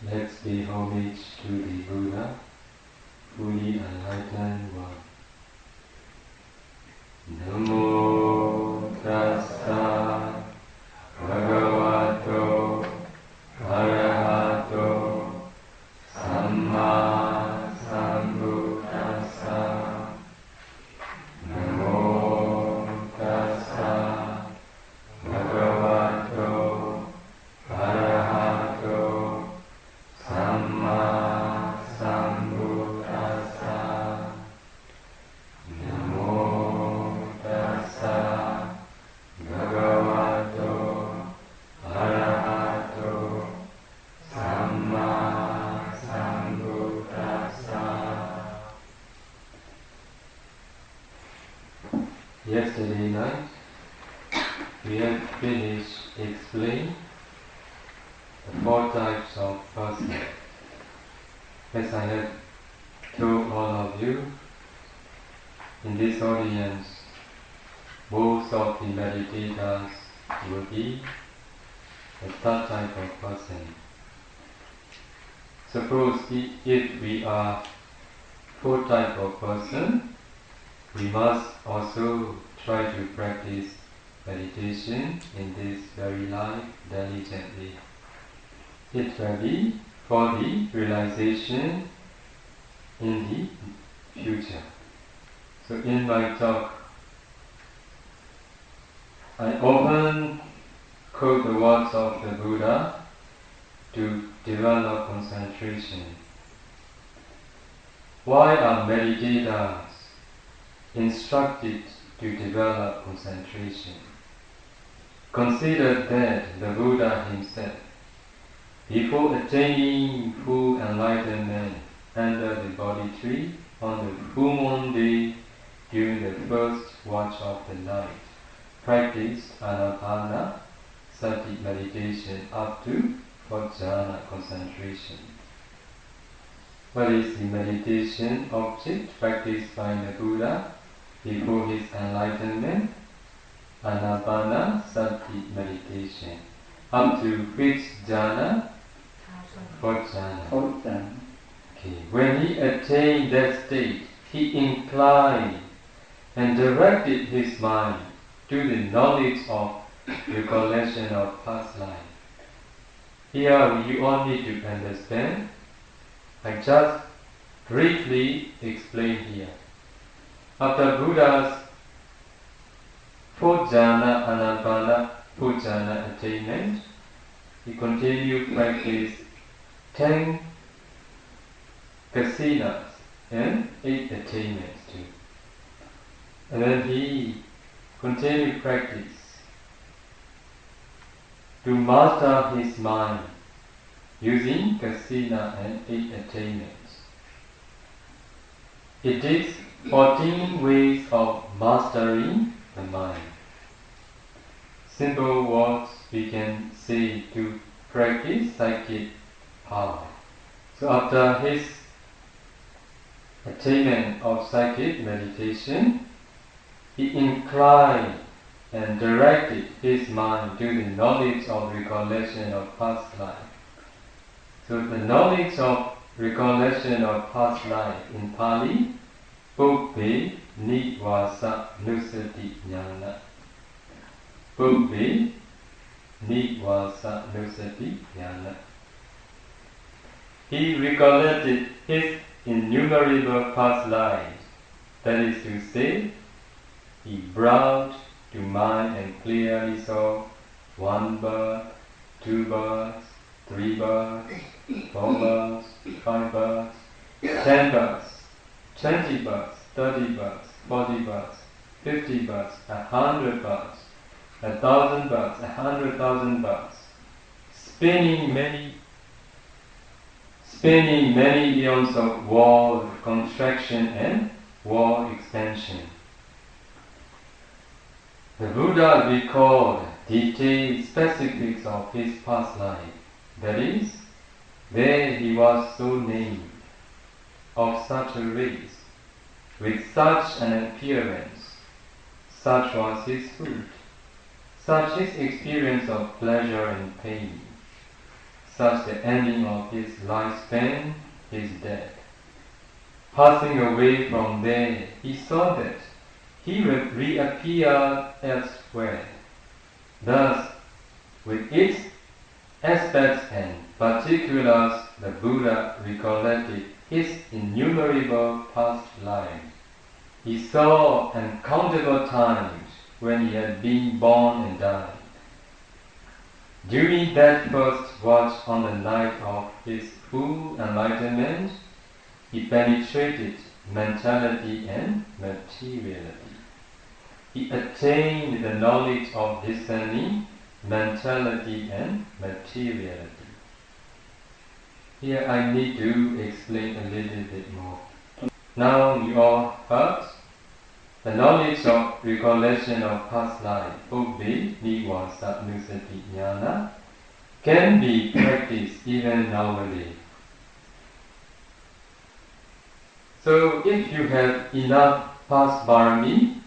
Let's pay homage to the Buddha, fully enlightened one. Namo tassa bhagavato arahato samma sambuddhassa. Namo tassa bhagavato arahato samma sambuddhassa. Namo tassa bhagavato arahato samma sambuddhassa. Yesterday night we have finished explaining the 4 types of person. As I have told all of you, in this audience, most of the meditators will be the 3rd type of person. Suppose if we are 4th type of person, we must also try to practice meditation in this very life diligently. It will be for the realization in the future. So in my talk, I often quote the words of the Buddha to develop concentration. Why are meditators instructed to develop concentration? Consider that the Buddha himself, before attaining full enlightenment under the body tree on the full moon day during the first watch of the night, practiced Anapana Sati meditation up to for jhana concentration. What is the meditation object practiced by the Buddha before his enlightenment? Anapana Sati meditation. Up to which jhana? For jhana. Okay. When he attained that state, he inclined and directed his mind to the knowledge of recollection of past life. Here you all need to understand. I just briefly explain here. After Buddha's 4th jhana Anapana jhana attainment, he continued practice 10 kasinas and 8 attainments too. And then he continued practice to master his mind using kasina and 8 attainments. It is 14 ways of mastering the mind. Simple words we can say to practice psychic power. So after his attainment of psychic meditation, he inclined and directed his mind to the knowledge of recollection of past life. So the knowledge of recollection of past life in Pali, Pubbhe Nivasa Nusati Jnana. Pubbhe Nivasa Nusati Jnana. He recollected his innumerable past lives. That is to say, he brought to mind and clearly saw 1 birth, 2 births, 3 births, 4 births, 5 births, 10 births, 20 births, 30 births, 40 births, 50 births, 100 births, 1,000 births, 100,000 births, spinning many eons of world contraction and world expansion. The Buddha recalled detailed specifics of his past life. That is, there he was so named, of such a race, with such an appearance, such was his food, such his experience of pleasure and pain, such the ending of his lifespan is death. Passing away from there, he saw that he will reappear elsewhere. Thus, with its aspects and particulars, the Buddha recollected his innumerable past lives. He saw uncountable times when he had been born and died. During that first watch on the night of his full enlightenment, he penetrated mentality and materiality. He attained the knowledge of discerning mentality and materiality. Here I need to explain a little bit more. Now you all heard the knowledge of recollection of past life, Ubbe Niwa Satnusati Jnana, can be practiced even nowadays. So if you have enough past barami,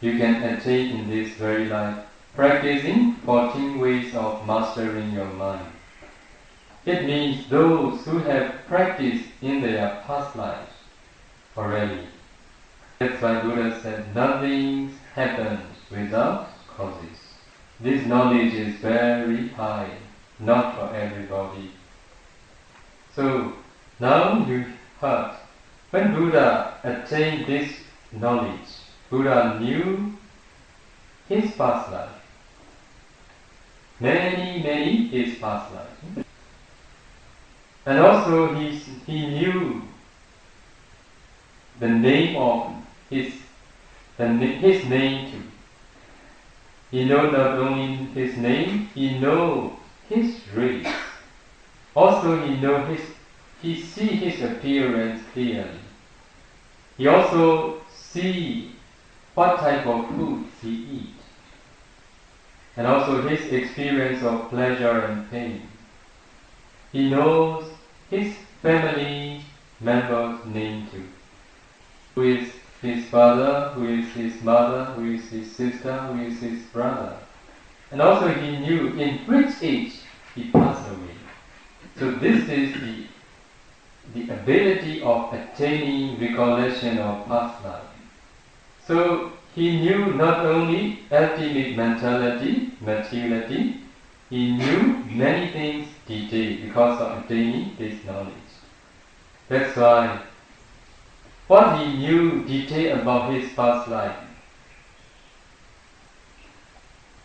you can attain in this very life, practicing 14 ways of mastering your mind. It means those who have practiced in their past lives already. That's why Buddha said, nothing happens without causes. This knowledge is very high, not for everybody. So, now you heard, when Buddha attained this knowledge, Buddha knew his past life. Many his past life. And also he knew the name of his name too. He know not only his name, he know his race. Also he see his appearance clearly. He also see what type of food he eat. And also his experience of pleasure and pain. He knows his family members' name too. Who is his father, who is his mother, who is his sister, who is his brother. And also he knew in which age he passed away. So this is the ability of attaining recollection of past life. So he knew not only ultimate mentality, materiality, he knew many things detailed because of attaining this knowledge. That's why what he knew detail about his past life.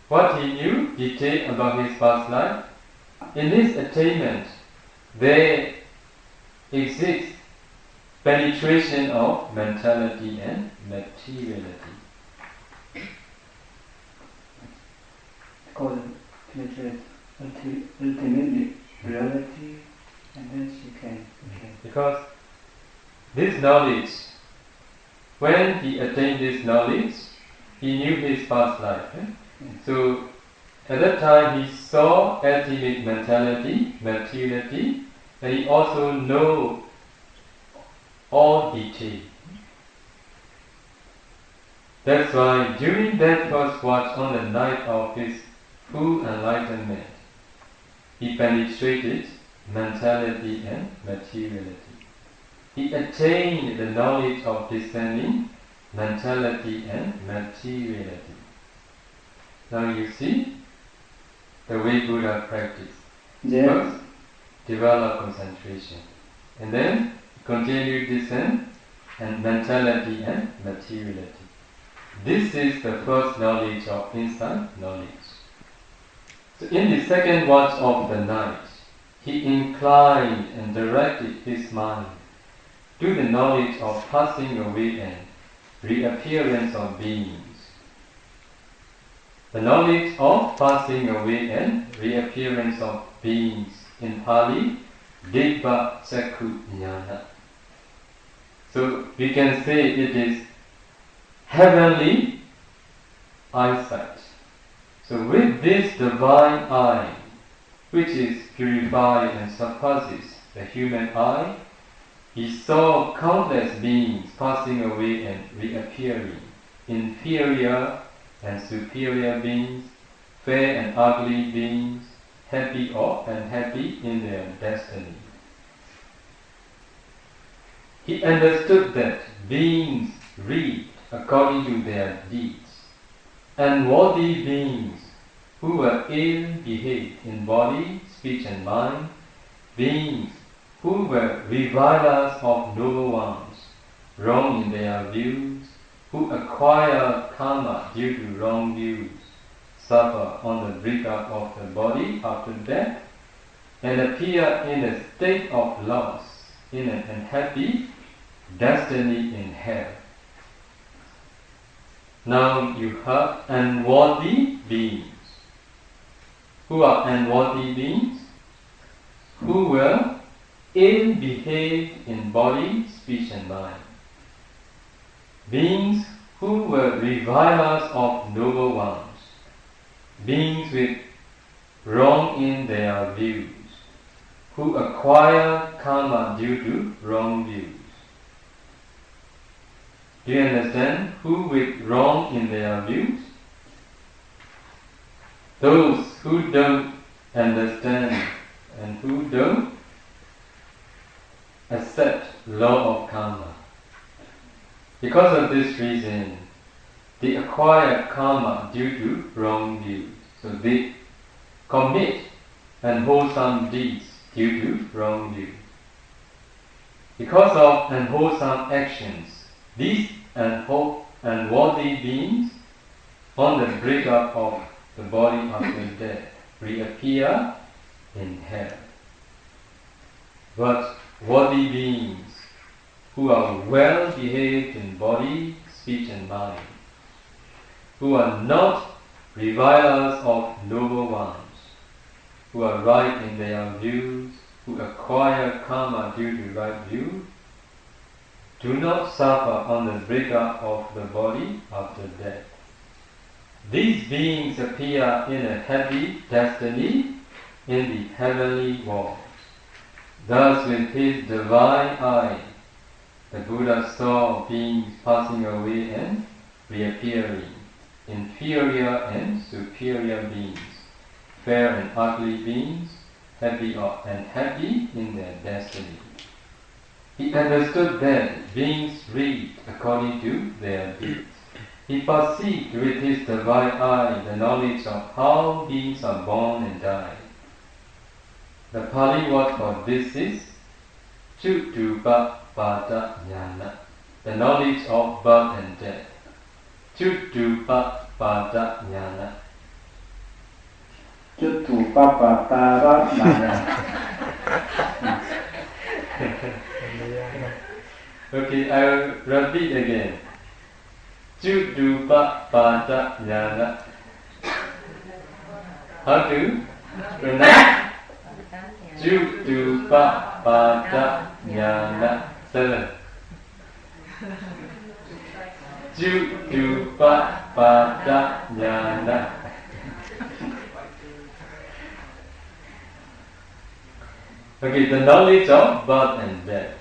What he knew detail about his past life, in his attainment, there exists penetration of mentality and materiality. Because penetrate ultimately reality, and then she can. Because this knowledge, when he attained this knowledge, he knew his past life. So at that time he saw ultimate mentality, materiality, and he also know all detail. That's why during that first watch on the night of his full enlightenment, he penetrated mentality and materiality. He attained the knowledge of discerning mentality and materiality. Now you see the way Buddha practiced. Yes. First, develop concentration. And then continue discern and mentality and materiality. This is the first knowledge of insight knowledge. So in the second watch of the night, he inclined and directed his mind to the knowledge of passing away and reappearance of beings. The knowledge of passing away and reappearance of beings, in Pali, Dibba Chakku Jnana. So we can say it is heavenly eyesight. So with this divine eye, which is purified and surpasses the human eye, he saw countless beings passing away and reappearing, inferior and superior beings, fair and ugly beings, happy or unhappy in their destiny. He understood that beings reap according to their deeds, and worthy beings who were ill-behaved in body, speech and mind, beings who were revilers of noble ones, wrong in their views, who acquire karma due to wrong views, suffer on the breakup of the body after death, and appear in a state of loss, in an unhappy destiny in hell. Now you have unworthy beings. Who are unworthy beings? Who were ill-behaved in body, speech and mind. Beings who were revilers of noble ones. Beings with wrong in their views, who acquire karma due to wrong views. Do you understand who with wrong in their views? Those who don't understand and who don't accept law of karma. Because of this reason, they acquire karma due to wrong views. So they commit unwholesome deeds due to wrong views. Because of unwholesome actions, these unworthy beings, on the breakup of the body after death, reappear in hell. But worthy beings who are well behaved in body, speech and mind, who are not revilers of noble ones, who are right in their views, who acquire karma due to right view, do not suffer on the breakup of the body after death. These beings appear in a happy destiny in the heavenly world. Thus with his divine eye, the Buddha saw beings passing away and reappearing, inferior and superior beings, fair and ugly beings, happy or unhappy in their destiny. He understood that beings reap according to their deeds. He perceived with his divine eye the knowledge of how beings are born and die. The Pali word for this is Chutupa Pada Jnana, the knowledge of birth and death. Chutupa Pada Jnana. Chutupa Pada Jnana. Okay, I will repeat again. Chutupa Pada Jnana. How to pronounce? Chutupa Pada Jnana. 7. Chutupa Pada Jnana. Okay, the knowledge of birth and death.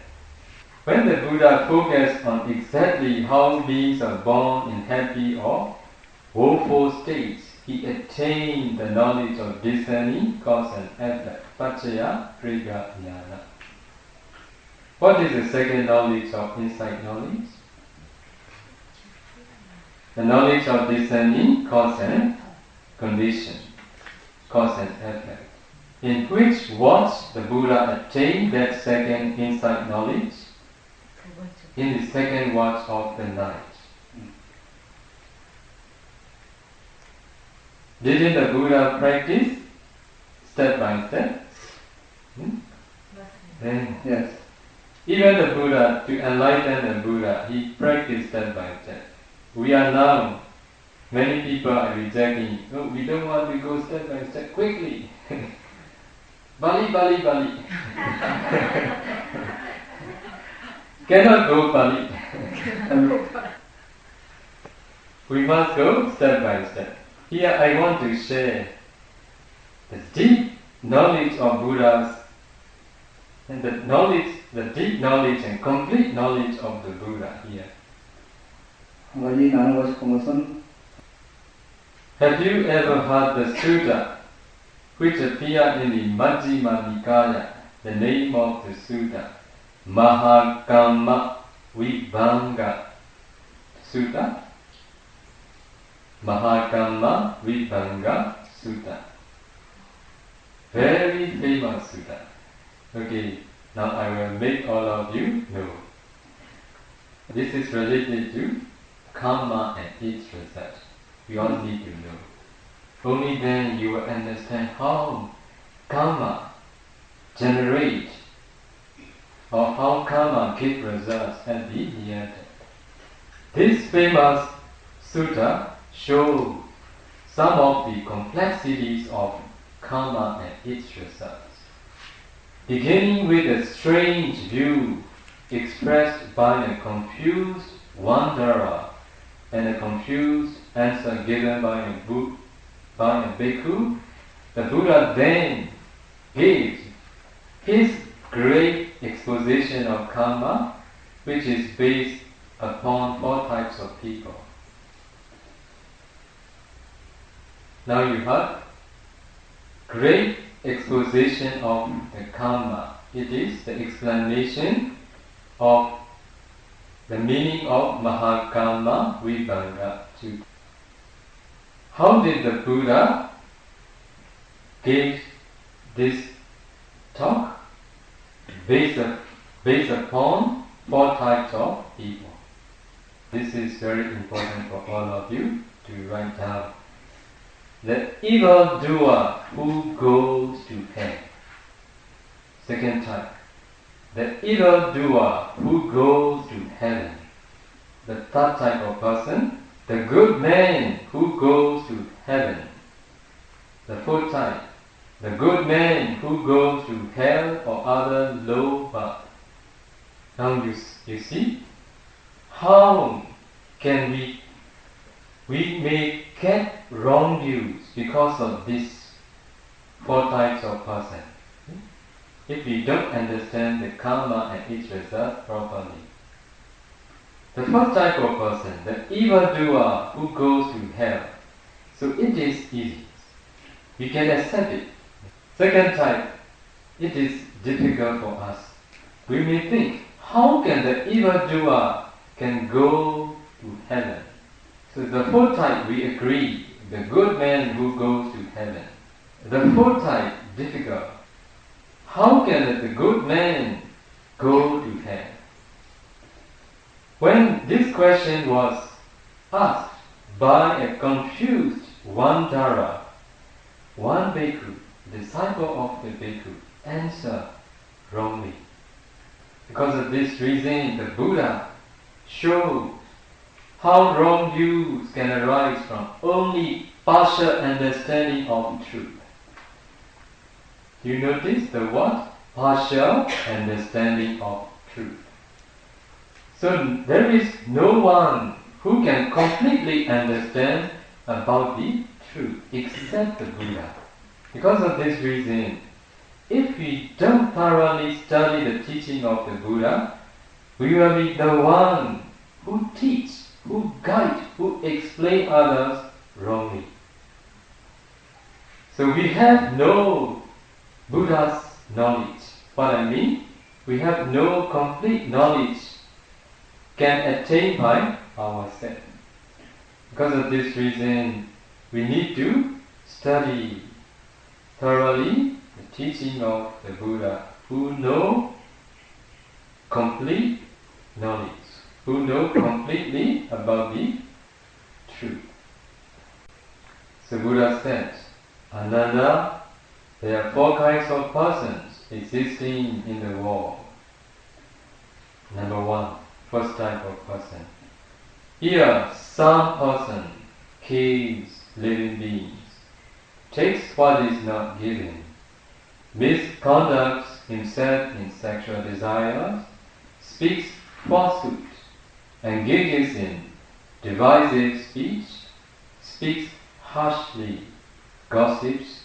When the Buddha focused on exactly how beings are born in happy or woeful states, he attained the knowledge of discerning cause and effect, Paccaya Kriga Jnana. What is the second knowledge of insight knowledge? The knowledge of discerning cause and condition, cause and effect. In which watch the Buddha attained that second insight knowledge? In the second watch of the night. Didn't the Buddha practice step by step? Yes. Even the Buddha, to enlighten the Buddha, he practiced step by step. We are now, many people are rejecting, oh, we don't want to go step by step quickly. Bali, Bali, Bali. Cannot go Bali. We must go step by step. Here I want to share the deep knowledge of Buddhas and the deep knowledge and complete knowledge of the Buddha here. 나누고 싶은 것은 Have you ever heard the sutta which appear in the Majjhima Nikaya, the name of the Sutta, Mahakamma Vibhanga Sutta. Mahakamma Vibhanga Sutta. Very famous Sutta. Okay, now I will make all of you know. This is related to karma and its result. We all need to know. Only then you will understand how karma generates or how karma gives results at the end. This famous sutta shows some of the complexities of karma and its results, beginning with a strange view expressed by a confused wanderer and a confused answer given by a bhikkhu. The Buddha then gives his great exposition of karma, which is based upon 4 types of people. Now you heard great exposition of the karma. It is the explanation of the meaning of Mahakamma Vibhanga Sutta. How did the Buddha give this talk? Based upon 4 types of people. This is very important for all of you to write down. The evildoer who goes to hell. Second type. The evildoer who goes to heaven. The third type of person. The good man who goes to heaven. The fourth type. The good man who goes to hell or other low path. Now you see, how can we may get wrong views because of these 4 types of person. If we don't understand the karma and its result properly. The first type of person, the evildoer who goes to hell. So it is easy. We can accept it. Second type, it is difficult for us. We may think, how can the evildoer can go to heaven? So the fourth type we agree, the good man who goes to heaven. The fourth type, difficult. How can the good man go to hell? When this question was asked by a confused wanderer, one bhikkhu, disciple of the bhikkhu, answered wrongly. Because of this reason, the Buddha showed how wrong views can arise from only partial understanding of truth. Do you notice the word? Partial understanding of truth. So there is no one who can completely understand about the truth except the Buddha. Because of this reason, if we don't thoroughly study the teaching of the Buddha, we will be the one who teach, who guide, who explain others wrongly. So we have no Buddha's knowledge. What I mean, we have no complete knowledge can attain by ourselves. Because of this reason, we need to study thoroughly the teaching of the Buddha, who know complete knowledge, who know completely about the truth. So Buddha said, Ananda, there are 4 kinds of persons existing in the world. Number 1, first type of person. Here, some person kills living beings, takes what is not given, misconducts himself in sexual desires, speaks falsehood, engages in divisive speech, speaks harshly, gossips,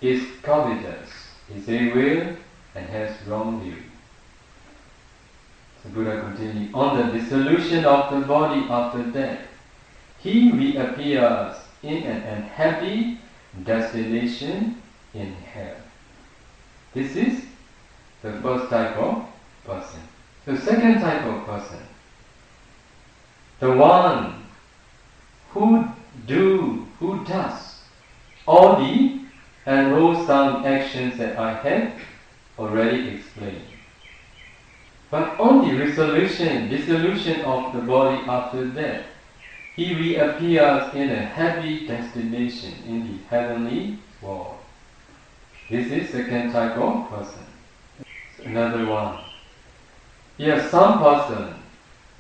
is covetous, is ill-willed, and has wrong view. The Buddha continued, on the dissolution of the body after death, he reappears in an unhappy destination in hell. This is the first type of person. The second type of person, the one who does all the unwholesome actions that I have already explained. But on the dissolution of the body after death, he reappears in a happy destination in the heavenly world. This is second type of person. Another one. Here some person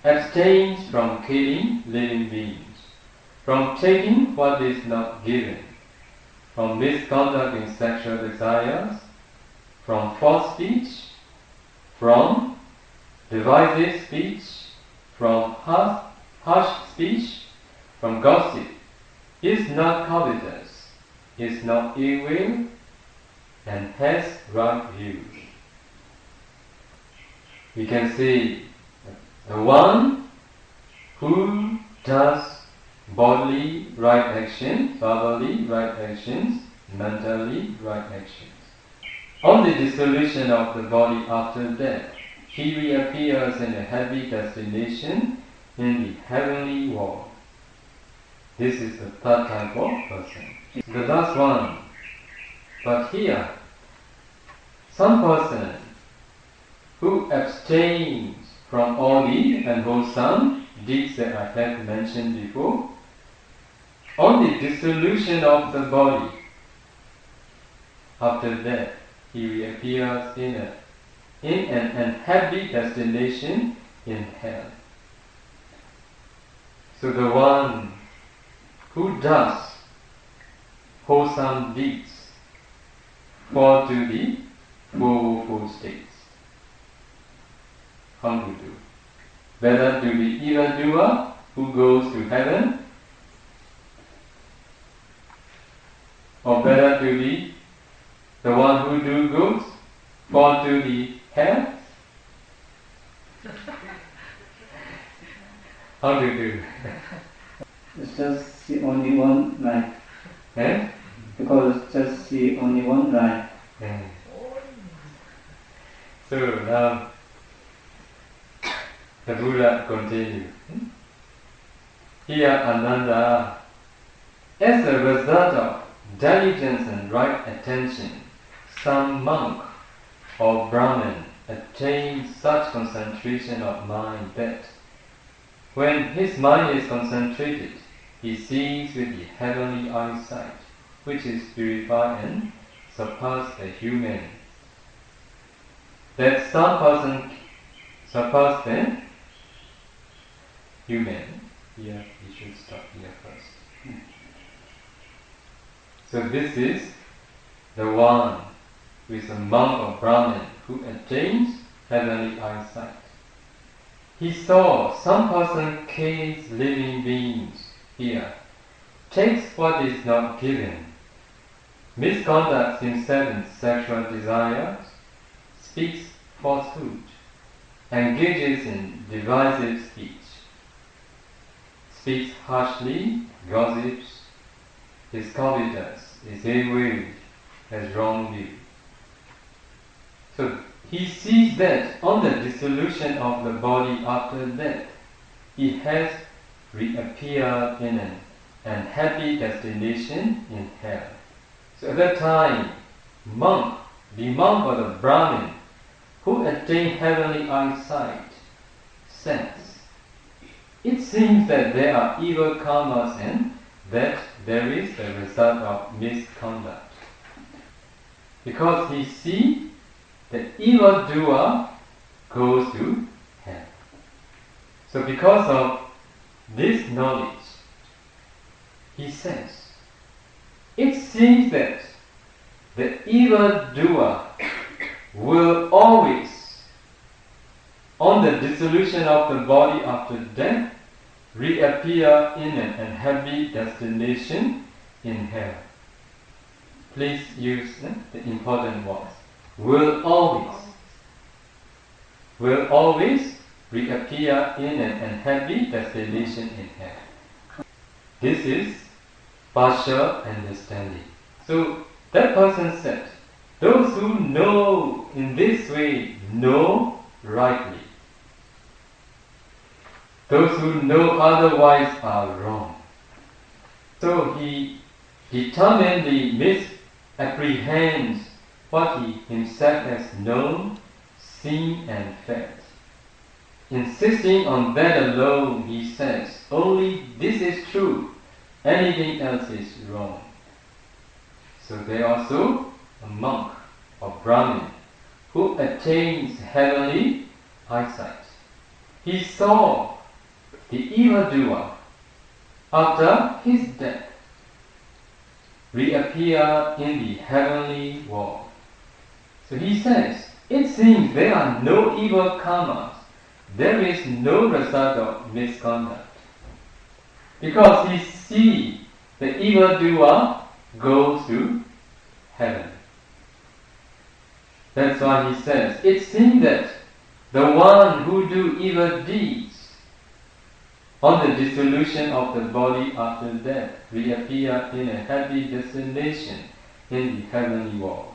abstains from killing living beings, from taking what is not given, from misconduct in sexual desires, from false speech, from divisive speech, from harsh speech, from gossip, is not covetous, is not ill will, and has right views. We can see the one who does bodily right actions, verbally right actions, mentally right actions. On the dissolution of the body after death, he reappears in a happy destination in the heavenly world. This is the third type of person. The last one. But here, some person who abstains from all the unwholesome deeds that I have mentioned before, on the dissolution of the body after death, he reappears in an unhappy destination in hell. So the one who does wholesome deeds fall to the four woeful states. How to do? Better to be evildoer who goes to heaven, or better to be the one who do good fall to the hell? How to do? It's just see only one life. Eh? Because just see only one life. So now the Buddha continues. Here Ananda, as a result of diligence and right attention, some monk or Brahmin attains such concentration of mind that when his mind is concentrated, he sees with the heavenly eyesight, which is purified and surpass the human. That some person surpass the human. Here we should stop here first. So this is the one who is a monk or Brahmin who attains heavenly eyesight. He saw some person kills living beings here, takes what is not given, misconducts himself in sexual desires, speaks falsehood, engages in divisive speech, speaks harshly, gossips, is covetous, is ill-willed, has wrong view. So he sees that on the dissolution of the body after death, he has reappeared in an unhappy destination in hell. So at that time, the monk or the Brahmin who attained heavenly eyesight says, it seems that there are evil karmas and that there is the result of misconduct. Because he sees the evildoer goes to hell. So because of this knowledge, he says, it seems that the evildoer will always, on the dissolution of the body after death, reappear in an unhappy destination in hell. Please use the important words. Will always reappear in an unhappy destination in hell. This is partial understanding. So That person said, those who know in this way know rightly. Those who know otherwise are wrong. So he determinedly misapprehends what he himself has known, seen and felt. Insisting on that alone, he says, only this is true, anything else is wrong. So there also a monk or Brahmin who attains heavenly eyesight. He saw the evildoer after his death reappear in the heavenly world. So he says, it seems there are no evil karmas. There is no result of misconduct. Because he sees the evildoer goes to heaven. That's why he says, it seems that the one who do evil deeds on the dissolution of the body after death reappear in a happy destination in the heavenly world.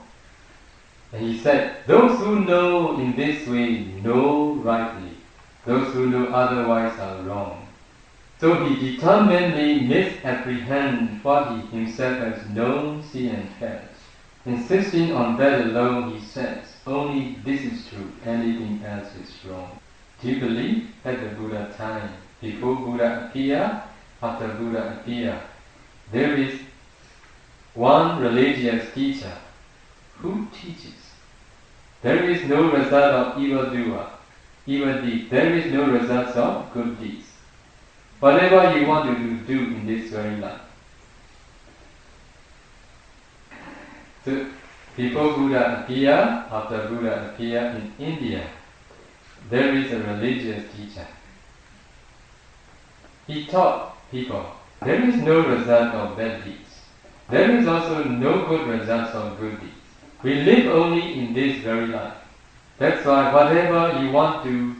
And he said, those who know in this way know rightly. Those who know otherwise are wrong. So he determinedly misapprehends what he himself has known, seen and felt. Insisting on that alone, he says, only this is true, anything else is wrong. Do you believe at the Buddha time, before Buddha appear, after Buddha appear, there is one religious teacher who teaches? There is no result of evil deeds. There is no results of good deeds. Whatever you want to do in this very life. So, before Buddha appear, after Buddha appear in India, there is a religious teacher. He taught people, there is no result of bad deeds. There is also no good results of good deeds. We live only in this very life. That's why whatever you want to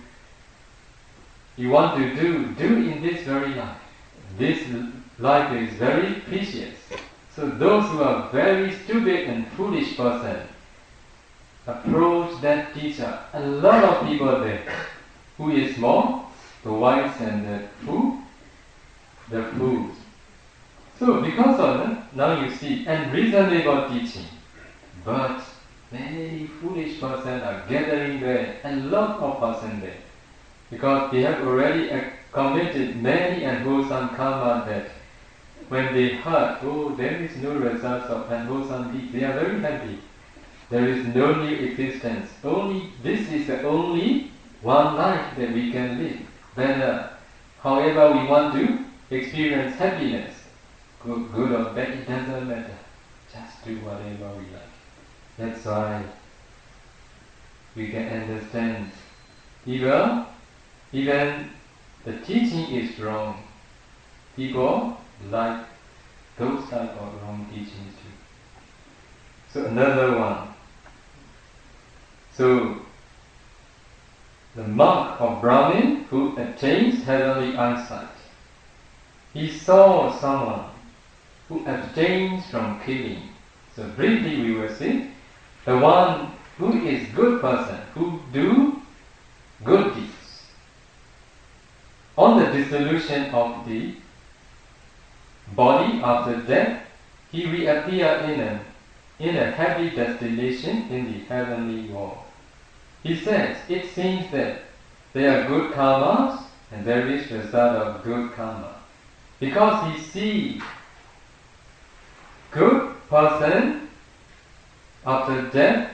do in this very life. This life is very precious. So those who are very stupid and foolish person approach that teacher. A lot of people there. Who is more? The wise and the fools. So because of that, now you see unreasonable teaching. But many foolish persons are gathering there, a lot of persons there. Because they have already committed many unwholesome karma that when they heard, there is no results of unwholesome deeds, they are very happy. There is no new existence. This is the only one life that we can live. Whether, however we want to experience happiness, good or bad, it doesn't matter. Just do whatever we like. That's why we can understand even the teaching is wrong. People like those type of wrong teachings too. So another one. So the monk of Brahmin who attains heavenly eyesight, he saw someone who abstains from killing. So briefly we will see the one who is good person, who do good deeds. On the dissolution of the body after death, he reappear in a happy destination in the heavenly world. He says, it seems that there are good karmas and there is result of good karma. Because he sees good person after death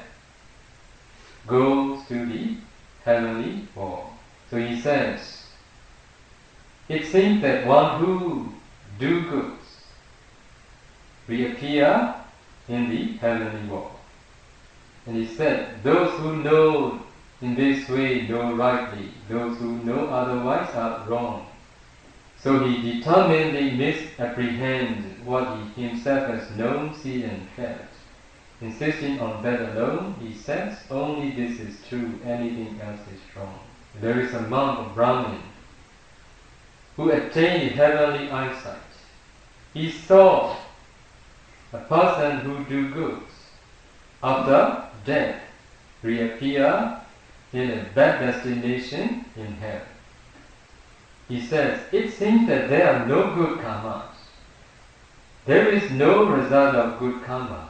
goes to the heavenly world. So he says, it seems that one who do goods reappear in the heavenly world. And he said, those who know in this way know rightly, those who know otherwise are wrong. So he determinedly misapprehends what he himself has known, seen and felt. Insisting on that alone, he says, only this is true, anything else is wrong. There is a monk of Brahmin who attained heavenly eyesight. He saw a person who do goods after death reappear in a bad destination in hell. He says, it seems that there are no good karmas. There is no result of good karma.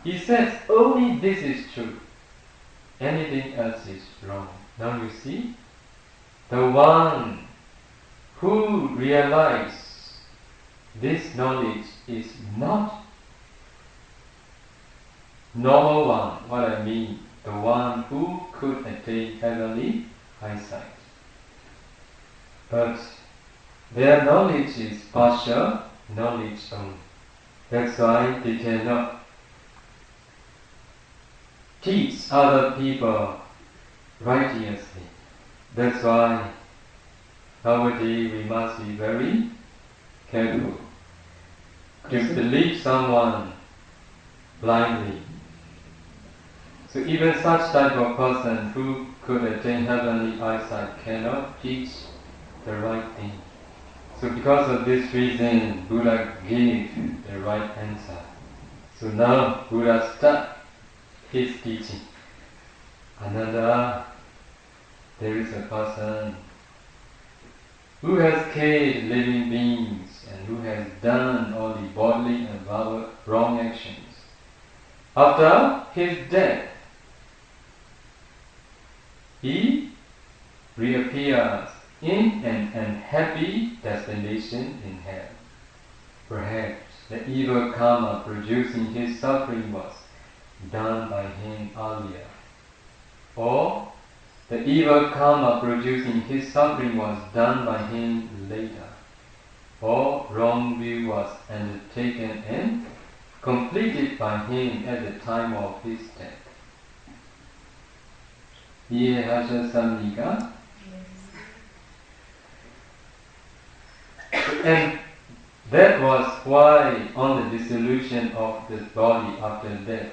He says, only this is true. Anything else is wrong. Now you see, the one who realizes this knowledge is not normal one. What I mean, the one who could attain heavenly eyesight. But their knowledge is partial knowledge only. That's why they cannot teach other people righteously. That's why nowadays we must be very careful to believe someone blindly. So even such type of person who could attain heavenly eyesight cannot teach the right thing. So because of this reason, Buddha gave the right answer. So now Buddha starts his teaching. Another, there is a person who has killed living beings and who has done all the bodily and wrong actions. After his death, he reappears in an unhappy destination in hell. Perhaps the evil karma producing his suffering was done by him earlier, or the evil karma producing his suffering was done by him later, or wrong view was undertaken and completed by him at the time of his death. 이해하셨습니까? And that was why on the dissolution of the body after death,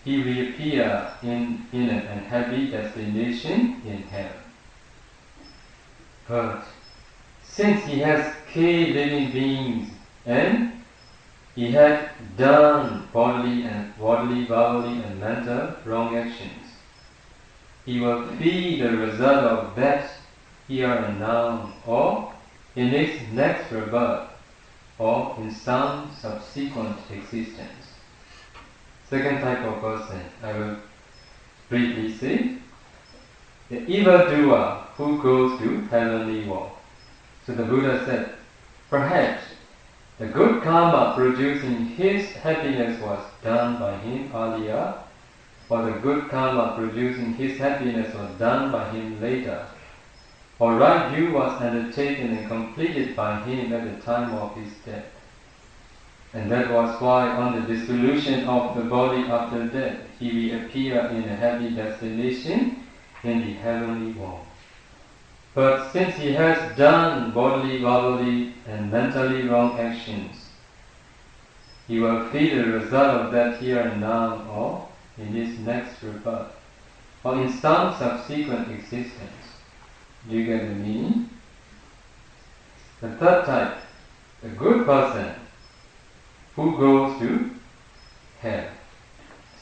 he reappeared in an unhappy destination in hell. But since he has killed living beings and he had done bodily, verbally and mental wrong actions, he will feel the result of that here and now, or in his next rebirth, or in some subsequent existence. Second type of person, I will briefly say, the evildoer who goes to heavenly world. So the Buddha said, perhaps the good karma producing his happiness was done by him earlier, or the good karma producing his happiness was done by him later, or right view was undertaken and completed by him at the time of his death. And that was why on the dissolution of the body after death, he reappeared in a happy destination in the heavenly world. But since he has done bodily, verbally and mentally wrong actions, he will feel the result of that here and now, or in his next rebirth, or in some subsequent existence. Do you get the meaning? The third type, the good person who goes to hell.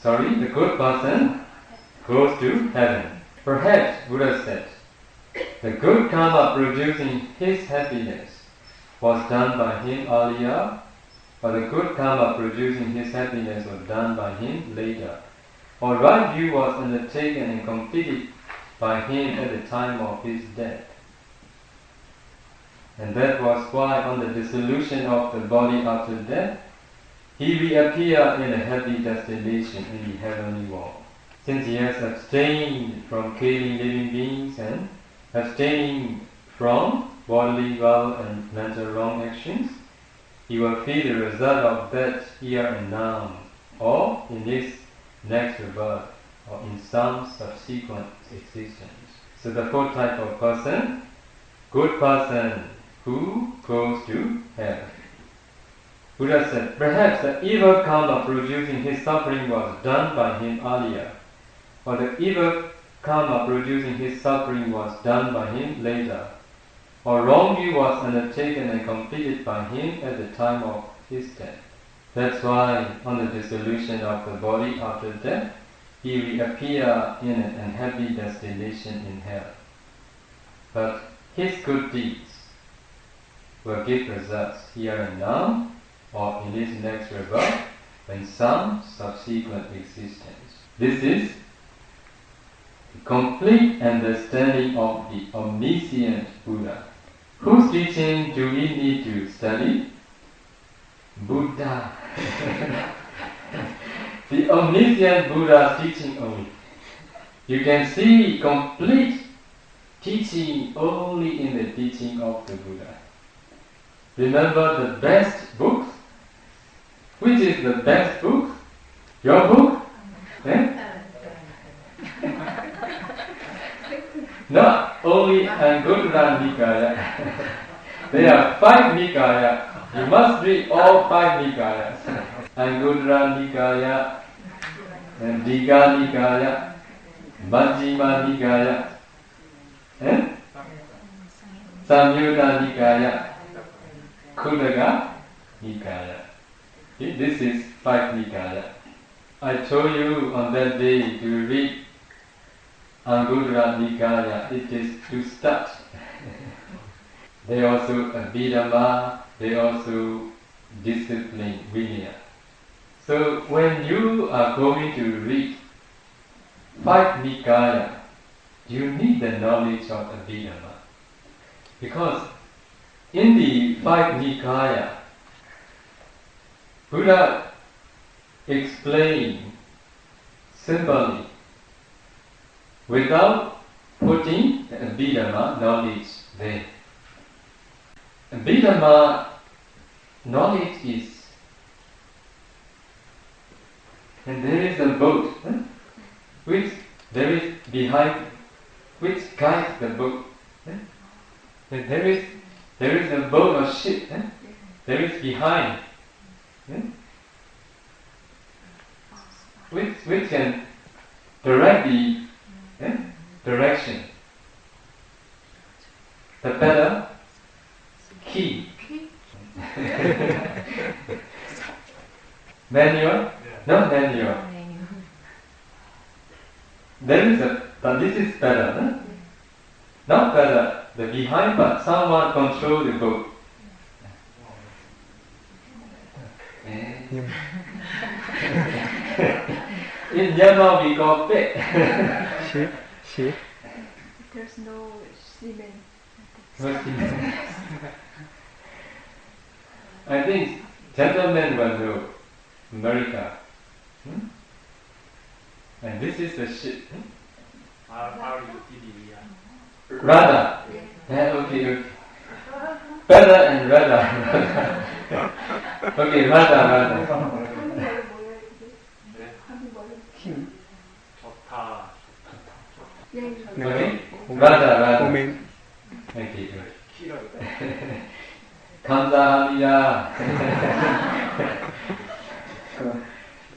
The good person goes to heaven. Perhaps, Buddha said, the good karma producing his happiness was done by him earlier, or the good karma producing his happiness was done by him later, or right view was undertaken and completed by him at the time of his death. And that was why on the dissolution of the body after death, he reappeared in a happy destination in the heavenly world. Since he has abstained from killing living beings and abstaining from bodily, verbal and mental wrong actions, he will feel the result of that here and now, or in his next rebirth, or in some subsequent existence. So the fourth type of person, good person who goes to hell. Buddha said, perhaps the evil karma producing his suffering was done by him earlier, or the evil karma producing his suffering was done by him later, or wrong view was undertaken and completed by him at the time of his death. That's why on the dissolution of the body after death, he reappear in an unhappy destination in hell. But his good deeds will give results here and now, or in this next rebirth, in some subsequent existence. This is the complete understanding of the omniscient Buddha. Whose teaching do we need to study? Buddha. The omniscient Buddha's teaching only. You can see complete teaching only in the teaching of the Buddha. Remember the best books? Which is the best book? Your book? Not only Anguttara Nikaya. There are 5 Nikaya. You must read all 5 Nikayas. Anguttara Nikaya, Digha Nikaya, Majjhima Nikaya, Samyutta Nikaya, Khuddaka Nikaya. This is 5 Nikaya. I told you on that day to read Anguttara Nikaya. It is to start. They also Abhidhamma, they also discipline Vinaya. So when you are going to read 5 Nikaya, you need the knowledge of Abhidhamma. Because in the 5 Nikaya, Buddha explained simply, without putting the Abhidhamma knowledge there. Abhidhamma knowledge is, and there is a boat, which there is behind, which guides the boat. And there is a boat or ship. There is behind, which can direct the direction. The pedal, key. Manual? No manual. There is but this is pedal. Not pedal, the behind part, someone control the boat. In Myanmar we call pit. Ship. There's no seaman. I think gentlemen will know America. And this is the ship. Radha. Okay. Radha and Radha. Okay, Radha. Okay, Radha. Okay, good. Kamsahamnida.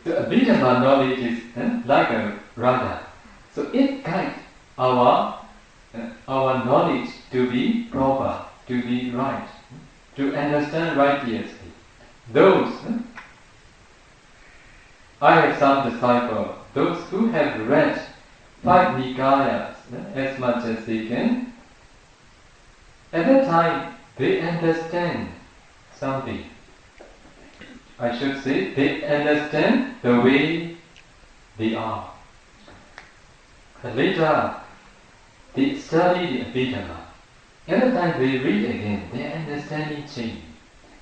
The Abhidhamma knowledge is like a Radha. So it guides our knowledge to be proper, to be right, to understand righteously. Those, I have some disciples, those who have read 5 Nikayas as much as they can, at that time they understand something. I should say, they understand the way they are. But later, they study the Abhidhamma. Every time they read again, their understanding changes.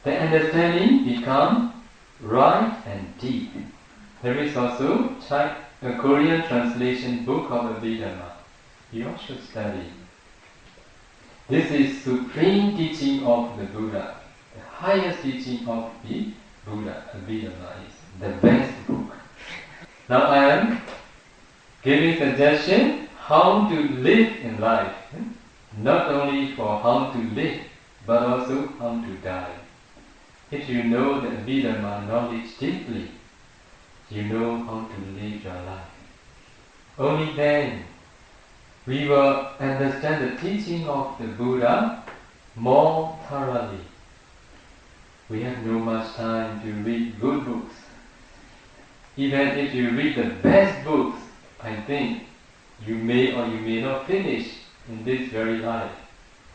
Their understanding becomes right and deep. There is also a Korean translation book of Abhidhamma. You all should study. This is supreme teaching of the Buddha. The highest teaching of the Buddha, Abhidhamma, is the best book. Now I am giving suggestion how to live in life. Not only for how to live, but also how to die. If you know the Abhidhamma knowledge deeply, you know how to live your life. Only then we will understand the teaching of the Buddha more thoroughly. we have no much time to read good books. Even if you read the best books, I think you may or you may not finish in this very life.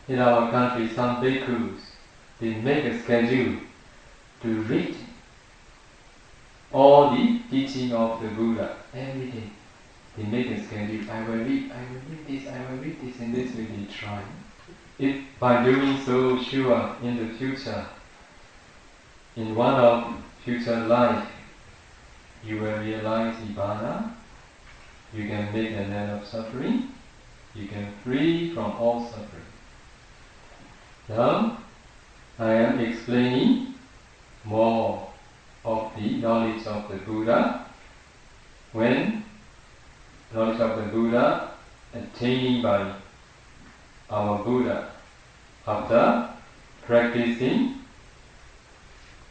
In our country, some bhikkhus, they make a schedule to read all the teaching of the Buddha every day. They make a schedule. I will read this, and this way they try. If by doing so, sure, in the future, in one of future life, you will realize Nibbana, you can make an end of suffering, you can free from all suffering. Now, I am explaining more of the knowledge of the Buddha. When knowledge of the Buddha attained by our Buddha after practicing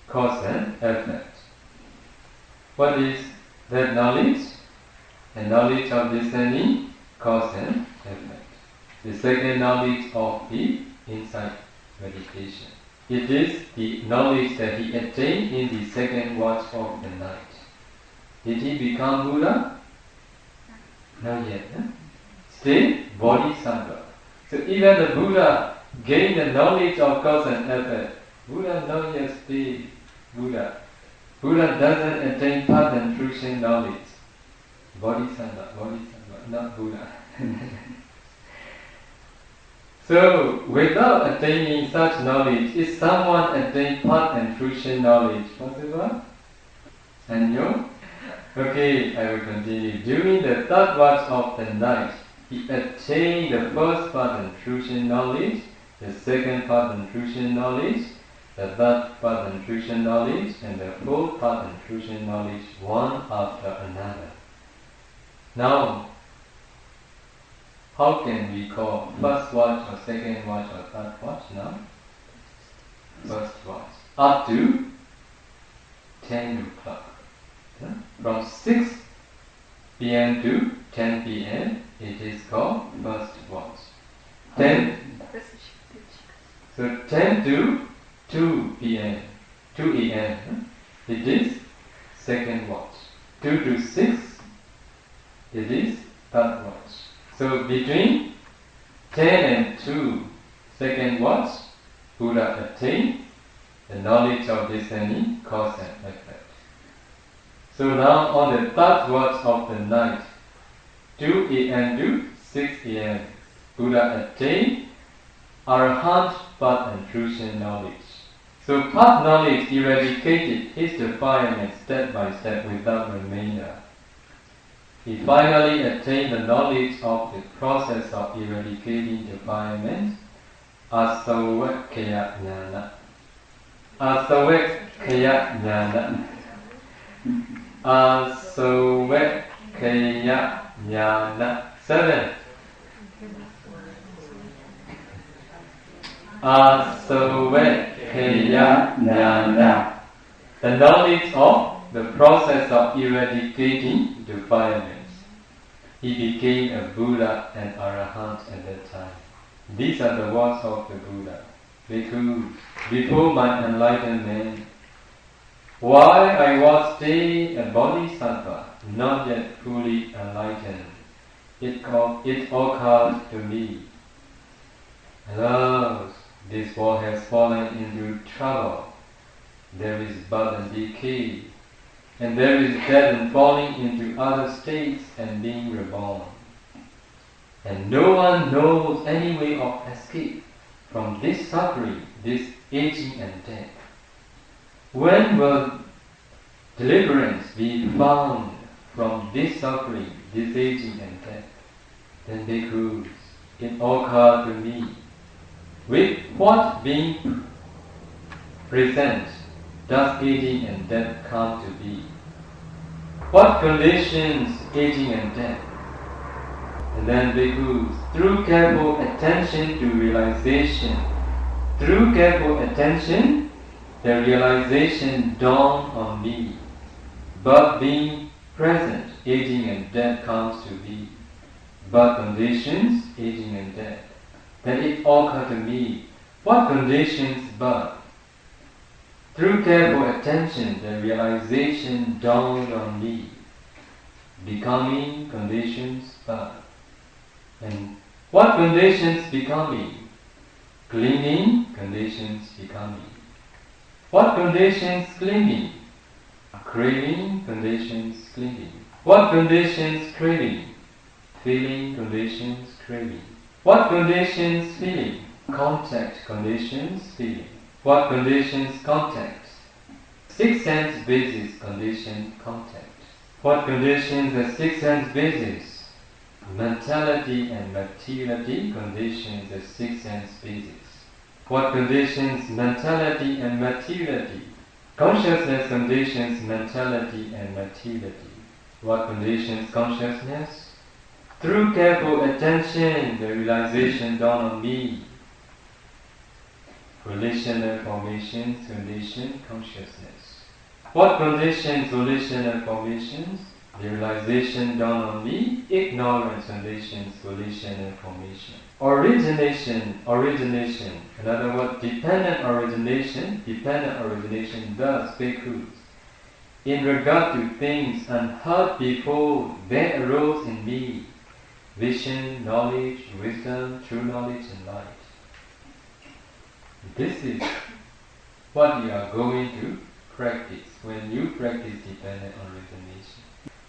cause and effect. What is that knowledge? The knowledge of discerning cause and effect. The second knowledge of the insight meditation. It is the knowledge that he attained in the second watch of the night. Did he become Buddha? Not yet. Still Bodhisattva. So even the Buddha gained the knowledge of cause and effect. Buddha not yet still Buddha. Buddha doesn't attain path and fruition knowledge. Bodhisattva, not Buddha. So, without attaining such knowledge, is someone attain path and fruition knowledge possible? And you? Okay, I will continue. During the third watch of the night, he attained the first path and fruition knowledge, the second path and fruition knowledge, the third path and fruition knowledge, and the fourth path and fruition knowledge, one after another. Now, how can we call first watch or second watch or third watch now? First watch. Up to 10 o'clock. From 6 p.m. to 10 p.m. it is called first watch. 10 to 2 p.m. 2 a.m. it is second watch. 2 to 6 it is third watch. So between 10 and 2, second watch, Buddha attained the knowledge of discerning cause and effect. So now on the third watch of the night, 2 a.m. to 6 a.m., Buddha attained Arahant path and fruition knowledge. So path knowledge eradicated his defilement step by step without remainder. He finally attained the knowledge of the process of eradicating defilement, asavekkhaya jnana. Asavekkhaya jnana. Asavekkhaya jnana. 7. Asavekkhaya jnana. The knowledge of the process of eradicating defilements. He became a Buddha and Arahant at that time. These are the words of the Buddha. Because before my enlightenment, while I was still a Bodhisattva, not yet fully enlightened, it occurred to me, alas, this world has fallen into trouble. There is birth and decay, and there is death and falling into other states and being reborn. And no one knows any way of escape from this suffering, this aging and death. When will deliverance be found from this suffering, this aging and death? Then bhikkhus, it occurred to me, with what being present does aging and death come to be? What conditions aging and death? And then bhikkhus, through careful attention to realization, the realization dawned on me. But being present, aging and death comes to be. But conditions, aging and death. Then it occurred to me, what conditions birth? Through careful attention, the realization dawned on me. Becoming conditions birth. And what conditions becoming? Clinging conditions becoming. What conditions clinging? Craving conditions clinging. What conditions craving? Feeling conditions craving. What conditions feeling? Contact conditions feeling. What conditions contact? Six sense basis condition contact. What conditions the six sense basis? Mentality and materiality conditions the six sense basis. What conditions mentality and materiality? Consciousness conditions mentality and materiality. What conditions consciousness? Through careful attention, the realization dawned on me. Volitional formations condition consciousness. What conditions volitional formations? The realization dawned on me. Ignorance conditions volitional formation. Origination. In other words, dependent origination thus bhikkhus. In regard to things unheard before, there arose in me vision, knowledge, wisdom, true knowledge and light. This is what you are going to practice when you practice dependent origination.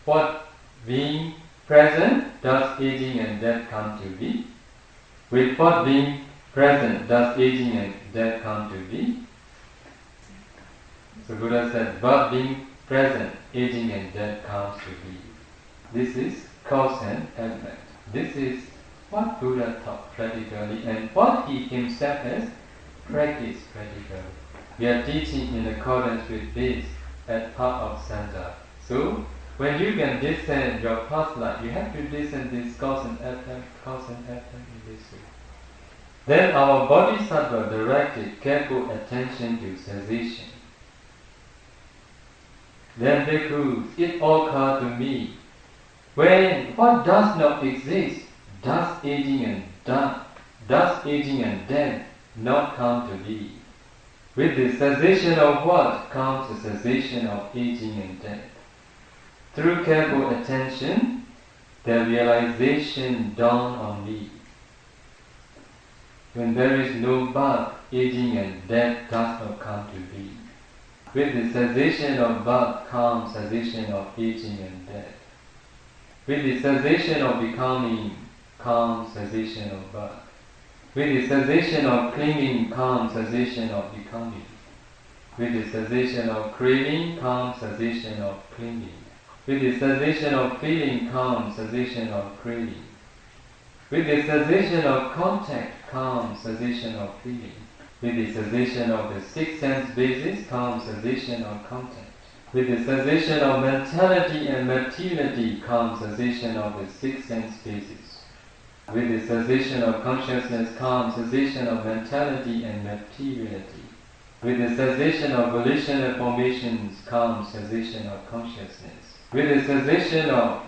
What being present does aging and death come to be? With what being present does aging and death come to be? So Buddha said, but being present, aging and death comes to be. This is cause and effect. This is what Buddha taught practically and what he himself has practiced practically. We are teaching in accordance with this at Pa-Auk Center. So, when you can discern your past life, you have to discern this cause and effect in this way. Then our Bodhisattva directed careful attention to cessation. Then bhikkhus, it occurred to me, when what does not exist, does aging and death not come to be? With the cessation of what comes the cessation of aging and death. Through careful attention, the realization dawned on me. When there is no birth, aging and death does not come to be. With the cessation of birth comes cessation of aging and death. With the cessation of becoming comes cessation of birth. With the cessation of clinging comes cessation of becoming. With the cessation of craving comes cessation of clinging. With the cessation of feeling comes cessation of craving. With the cessation of contact comes cessation of feeling. With the cessation of the six sense basis comes cessation of contact. With the cessation of mentality and materiality comes cessation of the six sense basis. With the cessation of consciousness comes cessation of mentality and materiality. With the cessation of volitional formations comes cessation of consciousness. With the cessation of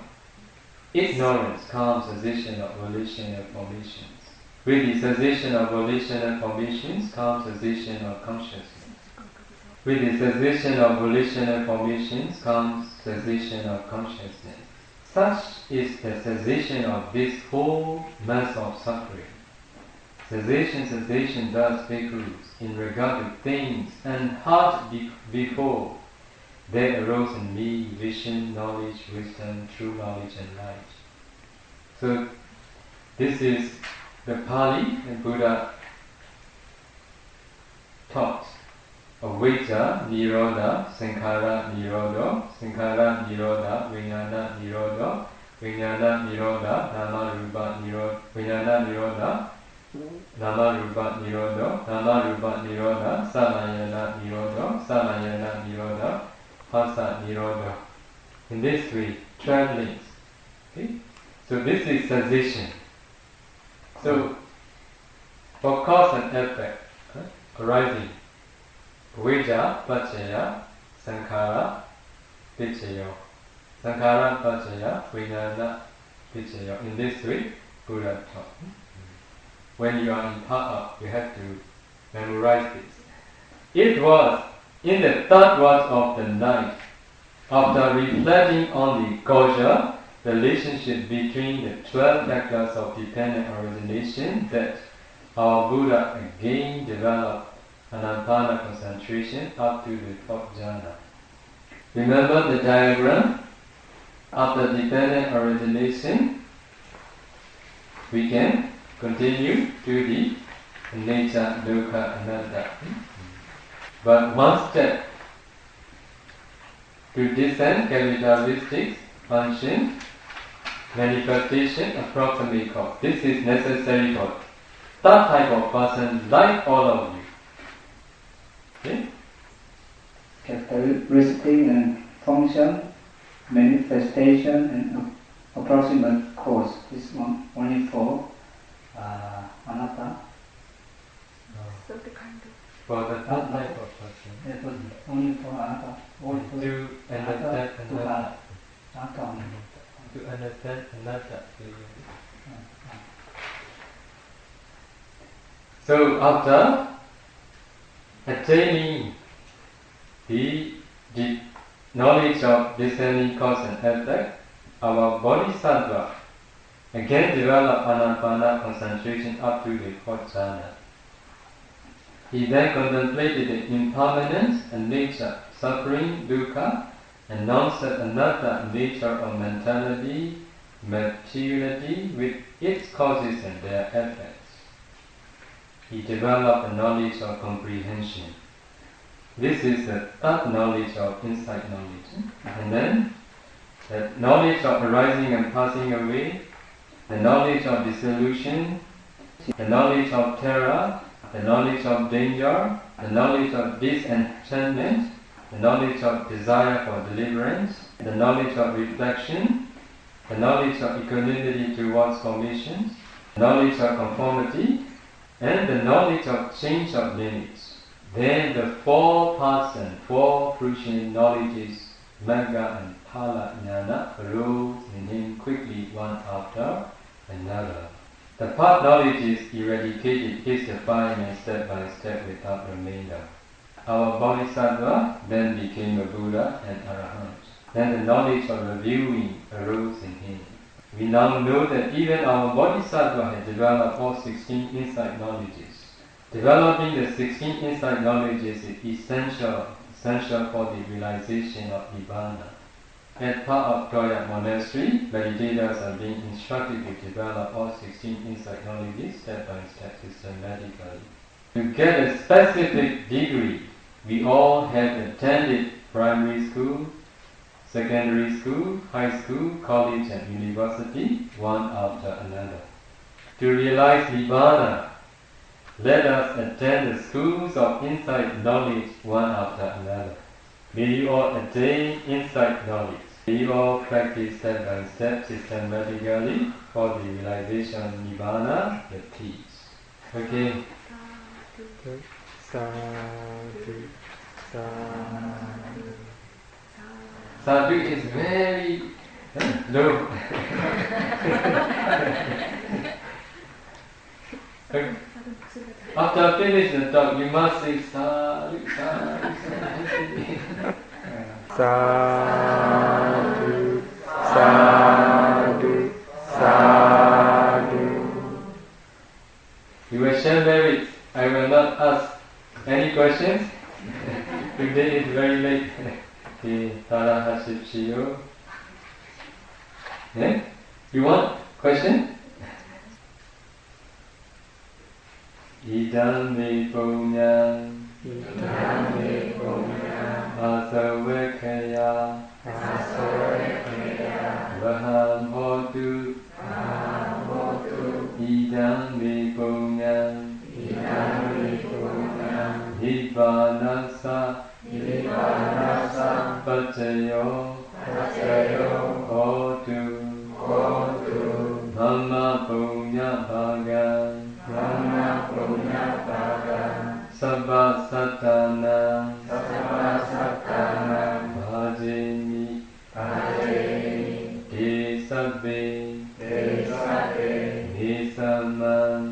ignorance comes cessation of volitional formations. With the cessation of volitional formations comes cessation of consciousness. With the cessation of volitional formations comes cessation of consciousness. Such is the cessation of this whole mass of suffering. Cessation thus bhikkhus, in regard to things and heart before, there arose in me vision, knowledge, wisdom, true knowledge and light. So, this is the Pali and Buddha taught. Avijja nirodha, sankhara nirodha, sankhara nirodha, vijnana nirodha, vijnana nirodha, nama rupa nirodha, vijnana nirodha, nama rupa nirodha, nama rupa nirodha, salayana nirodha, salayana nirodha, phassa nirodha. In this way, travelings. Okay? So this is cessation. So, for cause and effect, arising, avijja, paccaya, sankhara, viccayo. Sankhara, paccaya, vijnana, viccayo. In this way, Buddha taught. When you are in Pa-Auk, you have to memorize this. It was In the third watch of the night, after reflecting on the causal relationship between the 12 factors of dependent origination, that our Buddha again developed Anapana concentration up to the fourth jhana. Remember the diagram? After dependent origination, we can continue to the nature, dukkha, anatta. But one step to descend characteristics, function, manifestation, approximate cause. This is necessary for that type of person like all of you. Okay? Characteristic and function, manifestation and approximate cause. This one only for anatta. So the kind of For the third type of person. That was only for anatta. All for To understand anatta. anatta only. To understand anatta. So after attaining the knowledge of discerning cause and effect, our bodhisattva again developed Anapana concentration up to the fourth jhana. He then contemplated the impermanence and nature, suffering, dukkha, and non-self anatta nature of mentality, materiality with its causes and their effects. He developed a knowledge of comprehension. This is the third knowledge of insight knowledge. And then the knowledge of arising and passing away, the knowledge of dissolution, the knowledge of terror, the knowledge of danger, the knowledge of disenchantment, the knowledge of desire for deliverance, the knowledge of reflection, the knowledge of equanimity towards formations, the knowledge of conformity, and the knowledge of change of limits. Then the four parts and four crucial knowledges, Magga and Phala Jnana, arose in him quickly one after another. The part knowledge is eradicated his defilement step by step without remainder. Our Bodhisattva then became a Buddha and Arahant. Then the knowledge of reviewing arose in him. We now know that even our Bodhisattva had developed all 16 insight knowledges. Developing the 16 insight knowledges is essential for the realization of Nibbana. At Pa-Auk monastery, meditators are being instructed to develop all 16 insight knowledges step by step systematically. To get a specific degree, we all had attended primary school, secondary school, high school, college and university, one after another. To realize Nibbana, let us attend the schools of insight knowledge one after another. May you all attain insight knowledge. May you all practice step by step systematically for the realization of Nibbana, the peace. Okay. Sadhu, sadhu. Sadhu is very low. Okay. After finish the talk, you must say sadhu, sadhu, sadhu. Sadhu, sadhu, sadhu. You will share merit. I will not ask any questions. Today is very late. Okay, Tara Hasipshiyo. Yeah? You want question? Idam me punyam, Idam me punyam, asavekaya, vaham hotu, idam me punyam, Nibbanasa, pacayo, hotu, Dhamma punya bhagan, Sabba satana, bhajeni, te sabbe, nisaman,